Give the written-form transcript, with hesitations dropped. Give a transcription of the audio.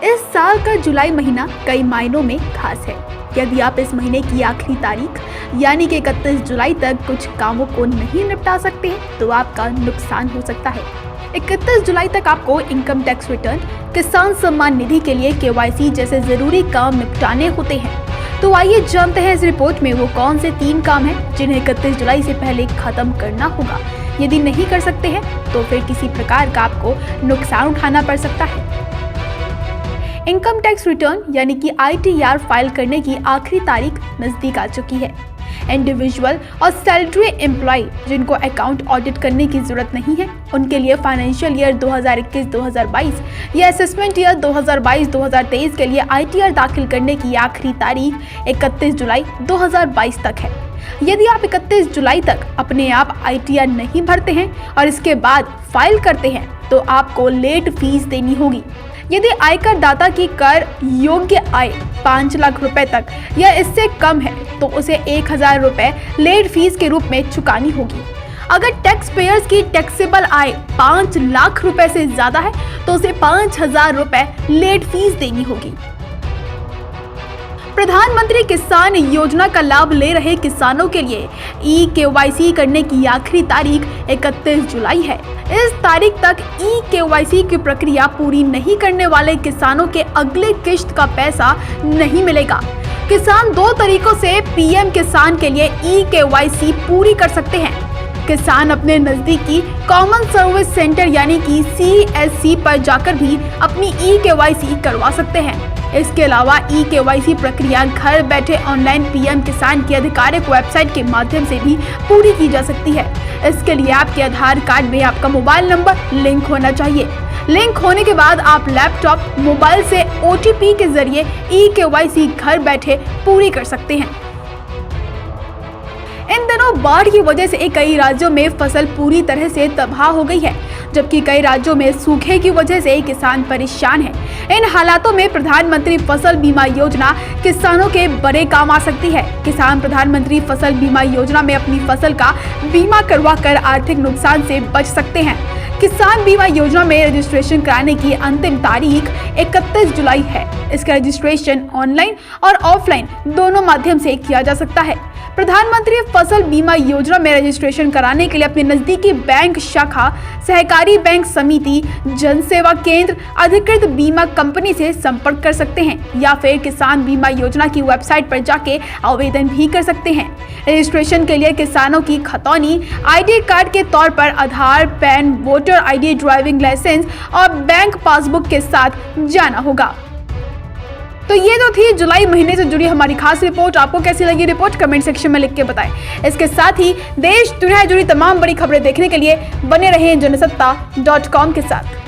इस साल का जुलाई महीना कई मायनों में खास है। यदि आप इस महीने की आखिरी तारीख यानी कि 31 जुलाई तक कुछ कामों को नहीं निपटा सकते हैं तो आपका नुकसान हो सकता है। 31 जुलाई तक आपको इनकम टैक्स रिटर्न, किसान सम्मान निधि के लिए KYC जैसे जरूरी काम निपटाने होते हैं। तो आइए जानते हैं इस रिपोर्ट में वो कौन से 3 काम हैं जिन्हें 31 जुलाई से पहले खत्म करना होगा। यदि नहीं कर सकते हैं तो फिर किसी प्रकार का आपको नुकसान उठाना पड़ सकता है। इनकम टैक्स रिटर्न यानी कि ITR फाइल करने की आखिरी तारीख नजदीक आ चुकी है। इंडिविजुअल और सैलरी एम्प्लॉय जिनको अकाउंट ऑडिट करने की जरूरत नहीं है, उनके लिए फाइनेंशियल ईयर 2021-2022 या असेसमेंट ईयर 2022-2023 के लिए ITR दाखिल करने की आखिरी तारीख 31 जुलाई 2022 तक है। यदि आप 31 जुलाई तक अपने आप ITR नहीं भरते हैं और इसके बाद फाइल करते हैं तो आपको लेट फीस देनी होगी। यदि आयकर दाता की कर योग्य आय 5 लाख रुपए तक या इससे कम है तो उसे 1000 रुपए लेट फीस के रूप में चुकानी होगी। अगर टैक्स पेयर्स की टैक्सेबल आय 5 लाख रुपए से ज्यादा है तो उसे 5000 रुपए लेट फीस देनी होगी। प्रधानमंत्री किसान योजना का लाभ ले रहे किसानों के लिए KYC करने की आखिरी तारीख 31 जुलाई है। इस तारीख तक KYC की प्रक्रिया पूरी नहीं करने वाले किसानों के अगले किश्त का पैसा नहीं मिलेगा। किसान 2 तरीकों से PM किसान के लिए KYC पूरी कर सकते हैं। किसान अपने नजदीकी कॉमन सर्विस सेंटर यानी कि CSC पर जाकर भी अपनी KYC करवा सकते हैं। इसके अलावा KYC प्रक्रिया घर बैठे ऑनलाइन PM किसान की आधिकारिक वेबसाइट के माध्यम से भी पूरी की जा सकती है। इसके लिए आपके आधार कार्ड में आपका मोबाइल नंबर लिंक होना चाहिए। लिंक होने के बाद आप लैपटॉप, मोबाइल से OTP के जरिए KYC घर बैठे पूरी कर सकते हैं। इन दिनों बाढ़ की वजह से कई राज्यों में फसल पूरी तरह से तबाह हो गई है, जबकि कई राज्यों में सूखे की वजह से किसान परेशान हैं। इन हालातों में प्रधानमंत्री फसल बीमा योजना किसानों के बड़े काम आ सकती है। किसान प्रधानमंत्री फसल बीमा योजना में अपनी फसल का बीमा करवाकर आर्थिक नुकसान से बच सकते हैं। किसान बीमा योजना में रजिस्ट्रेशन कराने की अंतिम तारीख 31 जुलाई है। इसका रजिस्ट्रेशन ऑनलाइन और ऑफलाइन दोनों माध्यम से किया जा सकता है। प्रधानमंत्री फसल बीमा योजना में रजिस्ट्रेशन कराने के लिए अपने नजदीकी बैंक शाखा, सहकारी बैंक समिति, जन सेवा केंद्र, अधिकृत बीमा कंपनी से संपर्क कर सकते हैं या फिर किसान बीमा योजना की वेबसाइट पर जाके आवेदन भी कर सकते हैं। रजिस्ट्रेशन के लिए किसानों की खतौनी ID कार्ड के तौर पर Aadhaar, PAN, voter ID, driving licence और बैंक पासबुक के साथ जाना होगा। तो ये तो थी जुलाई महीने से जुड़ी हमारी खास रिपोर्ट। आपको कैसी लगी रिपोर्ट कमेंट सेक्शन में लिख के बताएं। इसके साथ ही देश दुनिया से जुड़ी तमाम बड़ी खबरें देखने के लिए बने रहें जनसत्ता.com के साथ।